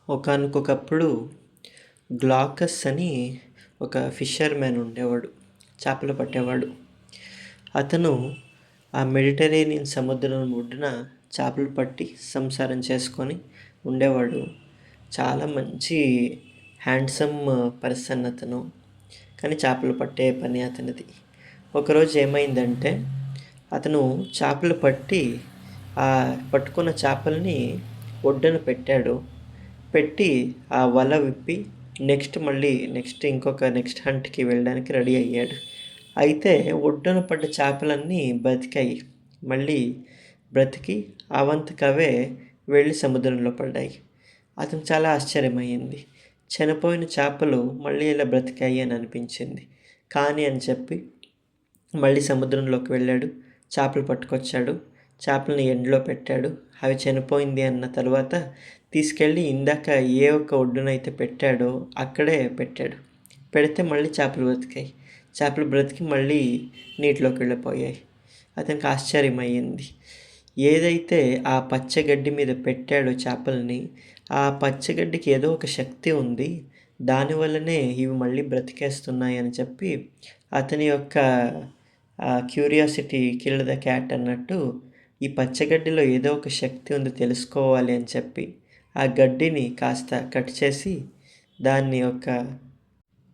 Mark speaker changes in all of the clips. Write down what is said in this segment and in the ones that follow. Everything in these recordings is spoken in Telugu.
Speaker 1: ఒకానొకప్పుడు గ్లాకస్ అని ఒక ఫిషర్‌మ్యాన్ ఉండేవాడు. చేపలు పట్టేవాడు. అతను ఆ మెడిటరేనియన్ సముద్రం ఒడ్డున చేపలు పట్టి సంసారం చేసుకొని ఉండేవాడు. చాలా మంచి హ్యాండ్సమ్ పర్సన్ అతను. కానీ చేపలు పట్టే పని అతనిది. ఒకరోజు ఏమైందంటే అతను చేపలు పట్టి పట్టుకున్న చేపల్ని ఒడ్డున పెట్టాడు. పెట్టి ఆ వల విప్పి నెక్స్ట్ హంట్‌కి వెళ్ళడానికి రెడీ అయ్యాడు. అయితే ఒడ్డున పడ్డ చేపలన్నీ బతికాయి. మళ్ళీ బ్రతికి అవంతకవే వెళ్ళి సముద్రంలో పడ్డాయి. అతనికి చాలా ఆశ్చర్యమయ్యింది. చనిపోయిన చేపలు మళ్ళీ ఇలా బ్రతికాయి అని అనిపించింది. కానీ అని చెప్పి మళ్ళీ సముద్రంలోకి వెళ్ళాడు. చేపలు పట్టుకొచ్చాడు. చేపలని ఎండలో పెట్టాడు. అవి చనిపోయింది అన్న తర్వాత తీసుకెళ్ళి ఇందాక ఏ ఒక్క ఒడ్డునైతే పెట్టాడో అక్కడే పెట్టాడు. పెడితే మళ్ళీ చేపలు బ్రతికాయి. చేపలు బ్రతికి మళ్ళీ నీటిలోకి వెళ్ళిపోయాయి. అతనికి ఆశ్చర్యమయ్యింది. ఏదైతే ఆ పచ్చగడ్డి మీద పెట్టాడో చేపల్ని, ఆ పచ్చగడ్డికి ఏదో ఒక శక్తి ఉంది. దానివల్లనే ఇవి మళ్ళీ బ్రతికేస్తున్నాయి అని చెప్పి అతని యొక్క క్యూరియాసిటీ కిల్డ్ ద క్యాట్ అన్నట్టు ఈ పచ్చగడ్డిలో ఏదో ఒక శక్తి ఉంది తెలుసుకోవాలి అని చెప్పి ఆ గడ్డిని కాస్త కట్ చేసి దాన్ని ఒక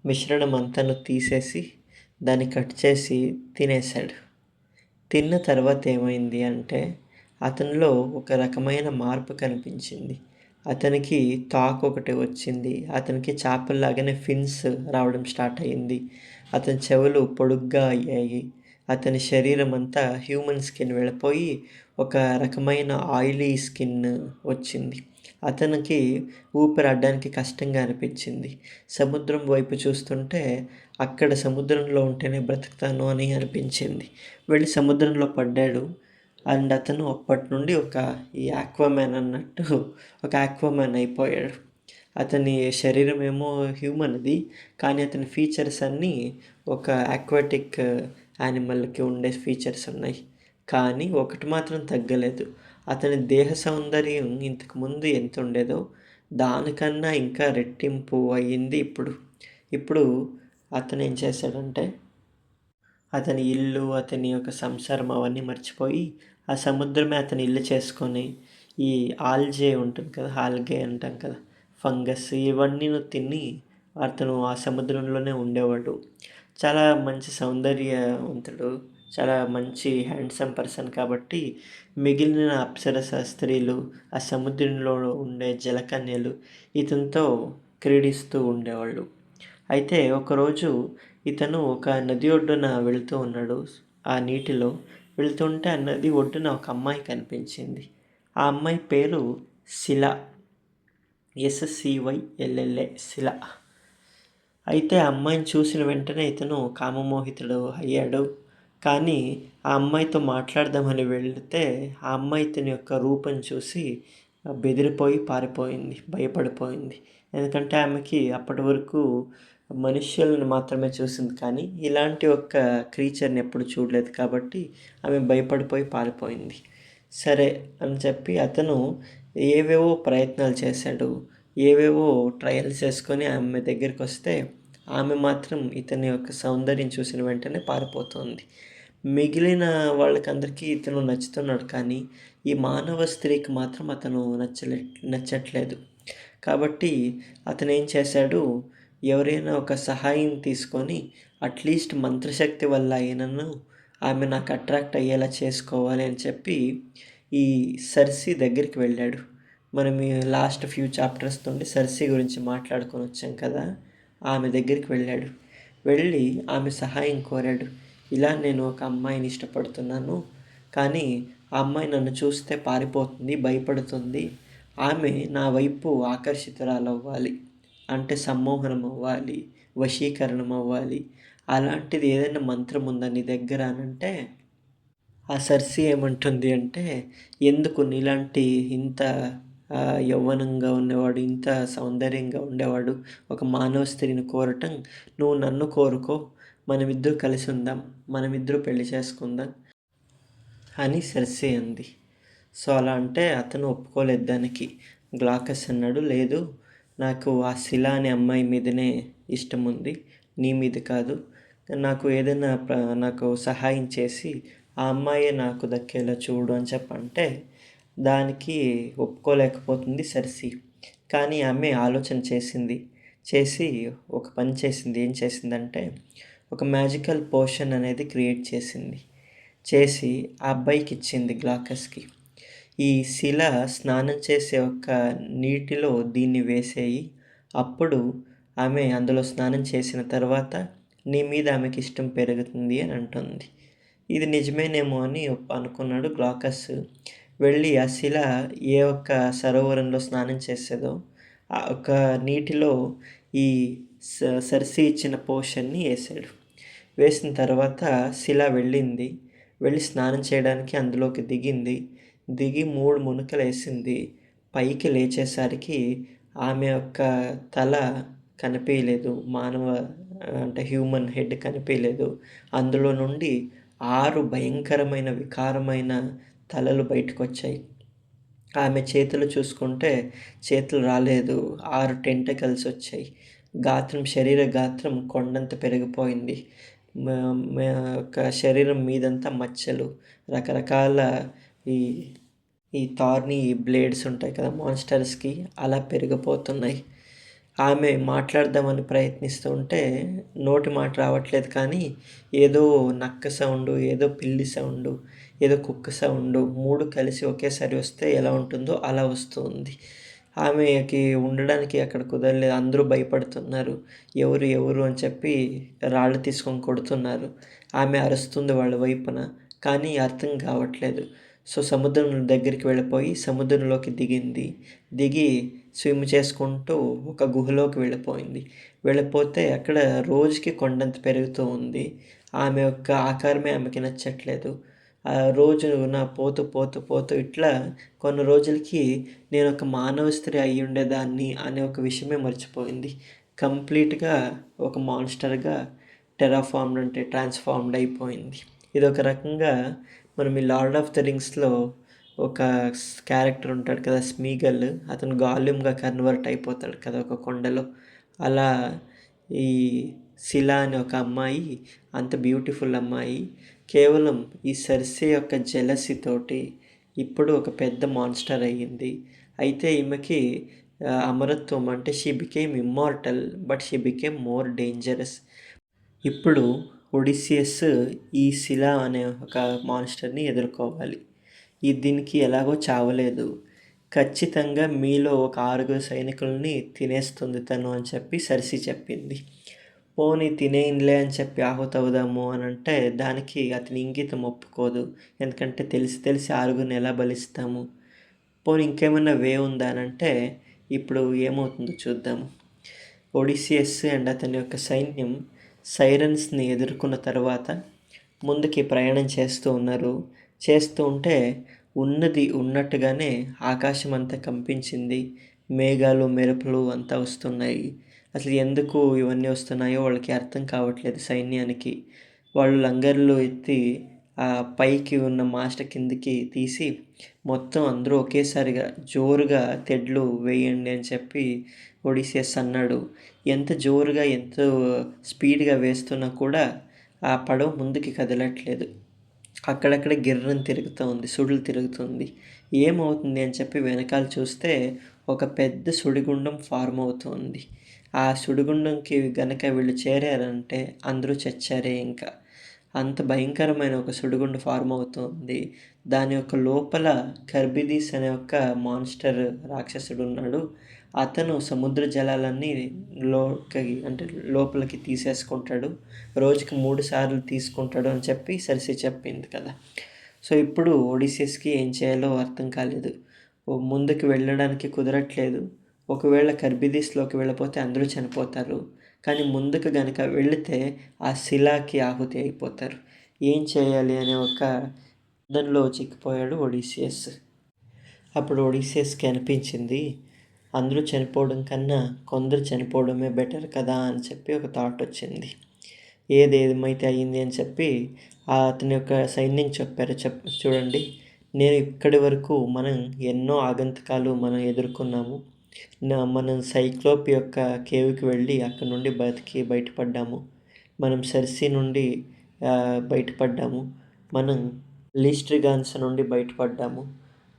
Speaker 1: మిశ్రణం అంతాను తీసేసి దాన్ని కట్ చేసి తినేశాడు. తిన్న తర్వాత ఏమైంది అంటే అతనిలో ఒక రకమైన మార్పు కనిపించింది. అతనికి తాక్ ఒకటి వచ్చింది. అతనికి చేపల్లాగానే ఫిన్స్ రావడం స్టార్ట్ అయ్యింది. అతని చెవులు పొడుగ్గా అయ్యాయి. అతని శరీరం అంతా హ్యూమన్ స్కిన్ వెళ్ళిపోయి ఒక రకమైన ఆయిలీ స్కిన్ వచ్చింది. అతనికి ఊపిరాడడానికి కష్టంగా అనిపించింది. సముద్రం వైపు చూస్తుంటే అక్కడ సముద్రంలో ఉంటేనే బ్రతుకుతాను అని అనిపించింది. వెళ్ళి సముద్రంలో పడ్డాడు. అండ్ అతను అప్పటి నుండి ఈ ఆక్వామ్యాన్ అన్నట్టు ఒక ఆక్వామ్యాన్ అయిపోయాడు. అతని శరీరం ఏమో హ్యూమన్‌ది. కానీ అతని ఫీచర్స్ అన్నీ ఒక ఆక్వాటిక్ యానిమల్‌కి ఉండే ఫీచర్స్ ఉన్నాయి. కానీ ఒకటి మాత్రం తగ్గలేదు. అతని దేహ సౌందర్యం ఇంతకుముందు ఎంత ఉండేదో దానికన్నా ఇంకా రెట్టింపు అయ్యింది ఇప్పుడు. ఇప్పుడు అతను ఏం చేశాడంటే అతని ఇల్లు, అతని యొక్క సంసారం అవన్నీ మర్చిపోయి ఆ సముద్రమే అతని ఇల్లు చేసుకొని ఈ ఆల్గే ఉంటుంది కదా, ఆల్గే అంటాం కదా, ఫంగస్ ఇవన్నీను తిని అతను ఆ సముద్రంలోనే ఉండేవాడు. చాలా మంచి సౌందర్యవంతుడు. చాలా మంచి హ్యాండ్సమ్ పర్సన్ కాబట్టి మిగిలిన అప్సరస స్త్రీలు, ఆ సముద్రంలో ఉండే జలకన్యలు ఇతనితో క్రీడిస్తూ ఉండేవాళ్ళు. అయితే ఒకరోజు ఇతను ఒక నది ఒడ్డున వెళుతూ ఉన్నాడు. ఆ నీటిలో వెళ్తుంటే ఆ నది ఒడ్డున ఒక అమ్మాయి కనిపించింది. ఆ అమ్మాయి పేరు శిల. SCYLLA, శిల. అయితే ఆ అమ్మాయిని చూసిన వెంటనే ఇతను కామమోహితుడు అయ్యాడు. కానీ ఆ అమ్మాయితో మాట్లాడదామని వెళితే ఆ అమ్మాయి ఇతని యొక్క రూపం చూసి బెదిరిపోయి పారిపోయింది, భయపడిపోయింది. ఎందుకంటే ఆమెకి అప్పటి వరకు మనుష్యులను మాత్రమే చూసింది కానీ ఇలాంటి ఒక క్రీచర్ని ఎప్పుడు చూడలేదు కాబట్టి ఆమె భయపడిపోయి పారిపోయింది. సరే అని చెప్పి అతను ఏవేవో ప్రయత్నాలు చేశాడు. ఏవేవో ట్రయల్స్ చేసుకొని ఆమె దగ్గరికి వస్తే ఆమె మాత్రం ఇతని యొక్క సౌందర్యం చూసిన వెంటనే పారిపోతుంది. మిగిలిన వాళ్ళకందరికీ ఇతను నచ్చుతున్నాడు కానీ ఈ మానవ స్త్రీకి మాత్రం అతను నచ్చట్లేదు. కాబట్టి అతను ఏం చేశాడు, ఎవరైనా ఒక సహాయం తీసుకొని అట్లీస్ట్ మంత్రశక్తి వల్ల అయినను ఆమె నాకు అట్రాక్ట్ అయ్యేలా చేసుకోవాలి అని చెప్పి ఈ సర్సీ దగ్గరికి వెళ్ళాడు. మనం ఈ లాస్ట్ ఫ్యూ చాప్టర్స్ నుండి సర్సీ గురించి మాట్లాడుకొని వచ్చాం కదా, ఆమె దగ్గరికి వెళ్ళాడు. వెళ్ళి ఆమె సహాయం కోరాడు. ఇలా నేను ఒక అమ్మాయిని ఇష్టపడుతున్నాను కానీ ఆ అమ్మాయి నన్ను చూస్తే పారిపోతుంది, భయపడుతుంది. ఆమె నా వైపు ఆకర్షితురాలవ్వాలి, అంటే సమ్మోహనం అవ్వాలి, వశీకరణం అవ్వాలి. అలాంటిది ఏదైనా మంత్రం ఉందా నీ దగ్గర అనంటే ఆ సర్సీ ఏమంటుంది అంటే, ఎందుకు నీలాంటి ఇంత యవ్వనంగా ఉండేవాడు, ఇంత సౌందర్యంగా ఉండేవాడు ఒక మానవ స్త్రీని కోరటం, నువ్వు నన్ను కోరుకో, మనమిద్దరూ కలిసి ఉందాం, మనమిద్దరూ పెళ్లి చేసుకుందాం అని సర్సీ అంది. సో అలా అంటే అతను ఒప్పుకోలేదు దానికి. గ్లాకస్ అన్నాడు, లేదు, నాకు ఆ శిల అనే అమ్మాయి మీదనే ఇష్టం ఉంది, నీ మీద కాదు. నాకు ఏదైనా నాకు సహాయం చేసి ఆ అమ్మాయే నాకు దక్కేలా చూడు అని చెప్పంటే దానికి ఒప్పుకోలేకపోతుంది సర్సి. కానీ ఆమె ఆలోచన చేసి ఒక పని చేసింది. ఏం చేసిందంటే ఒక మ్యాజికల్ పోషన్ అనేది క్రియేట్ చేసి ఆ అబ్బాయికి ఇచ్చింది, గ్లాకస్కి. ఈ శిల స్నానం చేసే ఒక నీటిలో దీన్ని వేసేయి, అప్పుడు ఆమె అందులో స్నానం చేసిన తర్వాత నీ మీద ఆమెకి ఇష్టం పెరుగుతుంది అని అంటుంది. ఇది నిజమేనేమో అని అనుకున్నాడు గ్లాకస్. వెళ్ళి ఆ శిల ఏ ఒక్క సరోవరంలో స్నానం చేసేదో ఆ ఒక నీటిలో ఈ సర్సి ఇచ్చిన పోషన్ని వేసాడు. వేసిన తర్వాత శిల వెళ్ళి స్నానం చేయడానికి అందులోకి దిగి 3 మునకలు వేసింది. పైకి లేచేసరికి ఆమె యొక్క తల కనిపించలేదు, అంటే హ్యూమన్ హెడ్ కనిపించలేదు. అందులో నుండి 6 భయంకరమైన వికారమైన తలలు బయటకు వచ్చాయి. ఆమె చేతులు చూసుకుంటే చేతులు రాలేదు, 6 టెంటకల్స్ వచ్చాయి. శరీర గాత్రం కొండంత పెరిగిపోయింది. యొక్క శరీరం మీదంతా మచ్చలు, రకరకాల ఈ ఈ థార్నీ బ్లేడ్స్ ఉంటాయి కదా మాన్స్టర్స్కి, అలా పెరిగిపోతున్నాయి. ఆమె మాట్లాడదామని ప్రయత్నిస్తూ ఉంటే నోటి మాట రావట్లేదు, కానీ ఏదో నక్క సౌండు, ఏదో పిల్లి సౌండు, ఏదో కుక్క సౌండు 3 కలిసి ఒకేసారి వస్తే ఎలా ఉంటుందో అలా వస్తుంది. ఆమెకి ఉండడానికి అక్కడ కుదరలేదు. అందరూ భయపడుతున్నారు. ఎవరు అని చెప్పి రాళ్ళు తీసుకొని కొడుతున్నారు. ఆమె అరుస్తుంది వాళ్ళ వైపున, కానీ అర్థం కావట్లేదు. సో సముద్రం దగ్గరికి వెళ్ళిపోయి సముద్రంలోకి దిగి స్విమ్ చేసుకుంటూ ఒక గుహలోకి వెళ్ళిపోతే అక్కడ రోజుకి కొండంత పెరుగుతూ ఉంది. ఆమె యొక్క ఆకారమే ఆమెకి నచ్చట్లేదు. రోజున పోతూ ఇట్లా కొన్ని రోజులకి నేను ఒక మానవ స్త్రీ అయి ఉండేదాన్ని అనే ఒక విషయమే మర్చిపోయింది. కంప్లీట్గా ఒక మాన్స్టర్గా ట్రాన్స్ఫార్మ్డ్ అయిపోయింది. ఇది ఒక రకంగా మనం ఈ లార్డ్ ఆఫ్ ద రింగ్స్లో ఒక క్యారెక్టర్ ఉంటాడు కదా స్మీగల్, అతను గాల్యూమ్గా కన్వర్ట్ అయిపోతాడు కదా ఒక కొండలో. అలా ఈ శిలా అనే ఒక అమ్మాయి, అంత బ్యూటిఫుల్ అమ్మాయి, కేవలం ఈ సర్సే యొక్క జెలసీతోటి ఇప్పుడు ఒక పెద్ద మాన్స్టర్ అయ్యింది. అయితే ఈమెకి అమరత్వం, అంటే she became immortal, but she became more dangerous. ఇప్పుడు ఒడిసియస్ ఈ శిల అనే ఒక మాన్స్టర్ని ఎదుర్కోవాలి. దీనికి ఎలాగో చావలేదు, ఖచ్చితంగా మీలో ఒక 6 సైనికుల్ని తినేస్తుంది తను అని చెప్పి సర్సి చెప్పింది. పోనీ తినేయిన్లే అని చెప్పి ఆహుతవుదాము అని అంటే దానికి అతని ఇంగితం ఒప్పుకోదు. ఎందుకంటే తెలిసి 6 ఎలా బలిస్తాము. పోనీ ఇంకేమైనా వే ఉందా అని అంటే ఇప్పుడు ఏమవుతుందో చూద్దాము. ఒడిసియస్ అండ్ అతని యొక్క సైన్యం సైరన్స్ని ఎదుర్కొన్న తర్వాత ముందుకి ప్రయాణం చేస్తూ ఉంటే ఉన్నది ఉన్నట్టుగానే ఆకాశం అంతా కంపించింది. మేఘాలు మెరుపులు అంతా వస్తున్నాయి. అసలు ఎందుకు ఇవన్నీ వస్తున్నాయో వాళ్ళకి అర్థం కావట్లేదు సైన్యానికి. వాళ్ళు లంగర్లు ఎత్తి ఆ పైకి ఉన్న మాస్టర్ కిందికి తీసి మొత్తం అందరూ ఒకేసారిగా జోరుగా తెడ్లు వేయండి అని చెప్పి ఒడిసియస్ అన్నాడు. ఎంత జోరుగా ఎంతో స్పీడ్గా వేస్తున్నా కూడా ఆ పడవ ముందుకి కదలట్లేదు. అక్కడక్కడ గిర్రం తిరుగుతుంది, సుడులు తిరుగుతుంది. ఏమవుతుంది అని చెప్పి వెనకాల చూస్తే ఒక పెద్ద సుడిగుండం ఫార్మ్ అవుతుంది. ఆ సుడిగుండంకి గనక వీళ్ళు చేరారంటే అందరూ చచ్చారే. ఇంకా అంత భయంకరమైన ఒక సుడిగుండం ఫార్మ్ అవుతుంది. దాని యొక్క లోపల కర్బిదీస్ అనే ఒక మాన్స్టర్ రాక్షసుడు ఉన్నాడు. అతను సముద్ర జలాలన్నీ లోపలికి తీసేసుకుంటాడు. రోజుకి 3 సార్లు తీసుకుంటాడు అని చెప్పి సర్సి చెప్పింది కదా. సో ఇప్పుడు ఒడిసియస్కి ఏం చేయాలో అర్థం కాలేదు. ముందుకు వెళ్ళడానికి కుదరట్లేదు. ఒకవేళ కర్బిదీస్లోకి వెళ్ళిపోతే అందరూ చనిపోతారు. కానీ ముందుకు గనక వెళితే ఆ శిలాకి ఆహుతి అయిపోతారు. ఏం చేయాలి అనే ఒక దానిలో చిక్కిపోయాడు ఒడిసియస్. అప్పుడు ఒడిసియస్కి అనిపించింది, అందరూ చనిపోవడం కన్నా కొందరు చనిపోవడమే బెటర్ కదా అని చెప్పి ఒక థాట్ వచ్చింది. ఏదేమైతే అయ్యింది అని చెప్పి అతని యొక్క సైన్యం చెప్పారు. చూడండి, నేను ఇక్కడి వరకు మనం ఎన్నో ఆగంతకాలు మనం ఎదుర్కొన్నాము. మనం సైక్లోప్ యొక్క కేవ్‌కి వెళ్ళి అక్కడి నుండి బయటపడ్డాము. మనం సెర్సీ నుండి బయటపడ్డాము. మనం లీస్ట్రిగాన్స్ నుండి బయటపడ్డాము.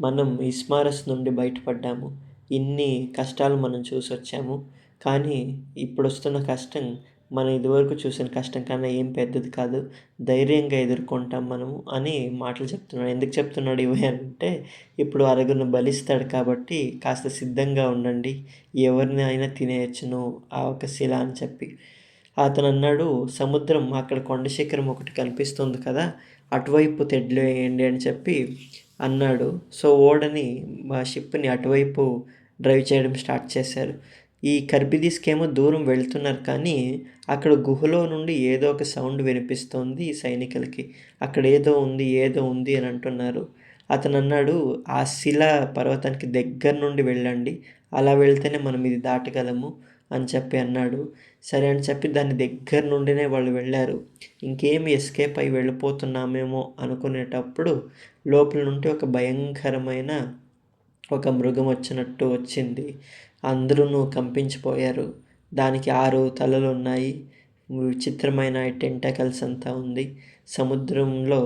Speaker 1: మనం ఇస్మారస్ నుండి బయటపడ్డాము. ఇన్ని కష్టాలు మనం చూసొచ్చాము. కానీ ఇప్పుడొస్తున్న కష్టం మనం ఇదివరకు చూసిన కష్టం కన్నా ఏం పెద్దది కాదు. ధైర్యంగా ఎదుర్కొంటాం మనము అని మాటలు చెప్తున్నాడు. ఎందుకు చెప్తున్నాడు ఇవి అంటే, ఇప్పుడు అరగును బలిస్తాడు కాబట్టి కాస్త సిద్ధంగా ఉండండి. ఎవరిని అయినా తినేయచ్చును ఆ ఒక శిల అని చెప్పి. అతనన్నాడు, సముద్రం అక్కడ కొండ శిఖరం ఒకటి కనిపిస్తుంది కదా! అటువైపు తెడ్లేయండి అని చెప్పి అన్నాడు. సో, ఓడని షిప్‌ని అటువైపు డ్రైవ్ చేయడం స్టార్ట్ చేశారు. ఈ కర్బిదీస్‌కేమో దూరం వెళ్తున్నారు కానీ, అక్కడ గుహలో నుండి ఏదో ఒక సౌండ్ వినిపిస్తోంది ఈ సైనికులకి. అక్కడ ఏదో ఉంది అని అంటున్నారు. అతనన్నాడు, ఆ శిలా పర్వతానికి దగ్గర నుండి వెళ్ళండి. అలా వెళ్తేనే మనం ఇది దాటగలము అని చెప్పి అన్నాడు. సరే అని చెప్పి దాని దగ్గర నుండినే వాళ్ళు వెళ్ళారు. ఇంకేమి ఎస్కేప్ అయ్యి వెళ్ళిపోతున్నామేమో అనుకునేటప్పుడు లోపల నుండి ఒక భయంకరమైన ఒక మృగం వచ్చినట్టు వచ్చింది. అందరూ కంపించిపోయారు. దానికి 6 తలలు ఉన్నాయి. విచిత్రమైన టెంటకల్స్ అంతా ఉంది. సముద్రంలో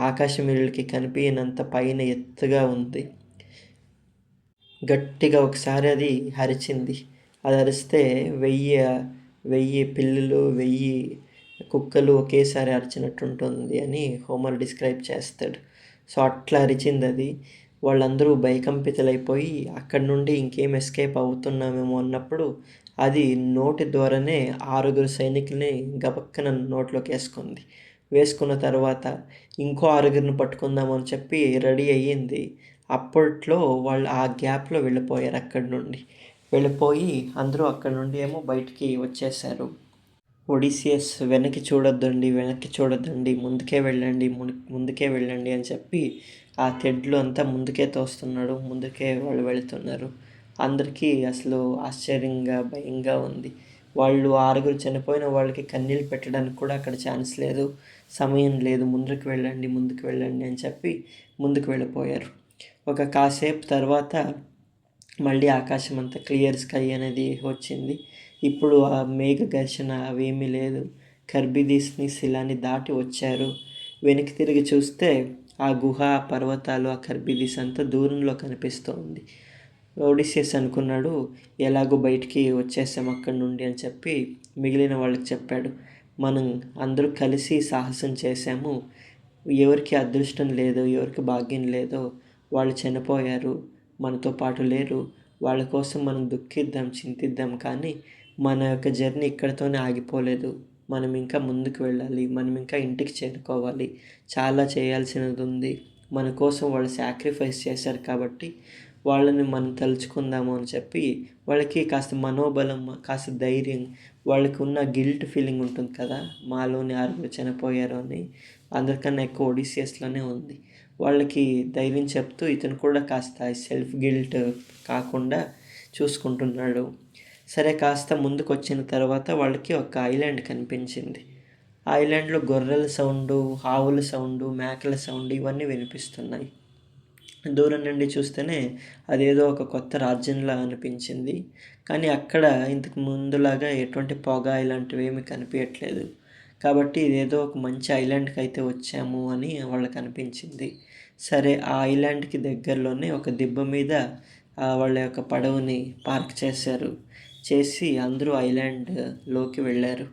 Speaker 1: ఆకాశమిరులకి కనిపియనంత పైన ఎత్తుగా ఉంది. గట్టిగా ఒకసారి అది అరిచింది. అది అరిస్తే 1000 పిల్లులు 1000 కుక్కలు ఒకేసారి అరిచినట్టు ఉంటుంది అని హోమర్ డిస్క్రైబ్ చేస్తాడు. సో అట్లా అరిచింది అది. వాళ్ళందరూ భయకంపితులైపోయి అక్కడి నుండి ఇంకేం ఎస్కేప్ అవుతున్నామేమో అన్నప్పుడు అది నోటి ద్వారానే 6 సైనికుల్ని గబక్కన నోట్లోకి వేసుకున్న తర్వాత ఇంకో 6ని పట్టుకుందామని చెప్పి రెడీ అయ్యింది. అప్పట్లో వాళ్ళు ఆ గ్యాప్లో వెళ్ళిపోయారు. అక్కడి నుండి వెళ్ళిపోయి అందరూ అక్కడి నుండి ఏమో బయటికి వచ్చేసారు. ఒడిసియస్ వెనక్కి చూడొద్దండి, ముందుకే వెళ్ళండి అని చెప్పి ఆ తెడ్లు అంతా ముందుకే తోస్తున్నాడు. ముందుకే వాళ్ళు వెళుతున్నారు. అందరికీ అసలు ఆశ్చర్యంగా భయంగా ఉంది. వాళ్ళు 6 చనిపోయిన వాళ్ళకి కన్నీళ్ళు పెట్టడానికి కూడా అక్కడ ఛాన్స్ లేదు, సమయం లేదు. ముందుకు వెళ్ళండి అని చెప్పి ముందుకు వెళ్ళిపోయారు. ఒక కాసేపు తర్వాత మళ్ళీ ఆకాశం అంతా క్లియర్ స్కై అనేది వచ్చింది. ఇప్పుడు ఆ మేఘ ఘర్షణ అవేమీ లేదు. కర్బిదీస్‌ని శిలాని దాటి వచ్చారు. వెనక్కి తిరిగి చూస్తే ఆ గుహ, పర్వతాలు, ఆ కర్బిదీస్ అంతా దూరంలో కనిపిస్తోంది. ఒడిసియస్ అనుకున్నాడు, ఎలాగో బయటికి వచ్చేసాం అక్కడి నుండి అని చెప్పి మిగిలిన వాళ్ళకి చెప్పాడు. మనం అందరూ కలిసి సాహసం చేశాము. ఎవరికి అదృష్టం లేదో, ఎవరికి భాగ్యం లేదో వాళ్ళు చనిపోయారు, మనతో పాటు లేరు. వాళ్ళ కోసం మనం దుఃఖిద్దాం, చింతిద్దాం. కానీ మన యొక్క జర్నీ ఇక్కడితోనే ఆగిపోలేదు. మనం ఇంకా ముందుకు వెళ్ళాలి. మనం ఇంకా ఇంటికి చేరుకోవాలి. చాలా చేయాల్సినది ఉంది. మన కోసం వాళ్ళు సాక్రిఫైస్ చేశారు కాబట్టి వాళ్ళని మనం తలుచుకుందాము అని చెప్పి వాళ్ళకి కాస్త మనోబలం, కాస్త ధైర్యం, వాళ్ళకి ఉన్న గిల్ట్ ఫీలింగ్ ఉంటుంది కదా, మాలోని 6 చనిపోయారు అని, అందరికన్నా ఎక్కువ ఒడిసియస్లోనే ఉంది. వాళ్ళకి ధైర్యం చెప్తూ ఇతను కూడా కాస్త సెల్ఫ్ గిల్ట్ కాకుండా చూసుకుంటున్నాడు. సరే, కాస్త ముందుకు వచ్చిన తర్వాత వాళ్ళకి ఒక ఐలాండ్ కనిపించింది. ఆ ఐలాండ్లో గొర్రెల సౌండు, ఆవుల సౌండు, మేకల సౌండ్ ఇవన్నీ వినిపిస్తున్నాయి. దూరం నుండి చూస్తేనే అదేదో ఒక కొత్త రాజ్యంలా అనిపించింది. కానీ అక్కడ ఇంతకు ముందులాగా ఎటువంటి పొగ ఇలాంటివి ఏమీ కనిపించట్లేదు. కాబట్టి ఇదేదో ఒక మంచి ఐలాండ్కి అయితే వచ్చాము అని వాళ్ళకి అనిపించింది. సరే, ఆ ఐలాండ్కి దగ్గరలోనే ఒక దిబ్బ మీద వాళ్ళ యొక్క పడవని పార్క్ చేసి అందరూ ఐలాండ్లోకి వెళ్ళారు.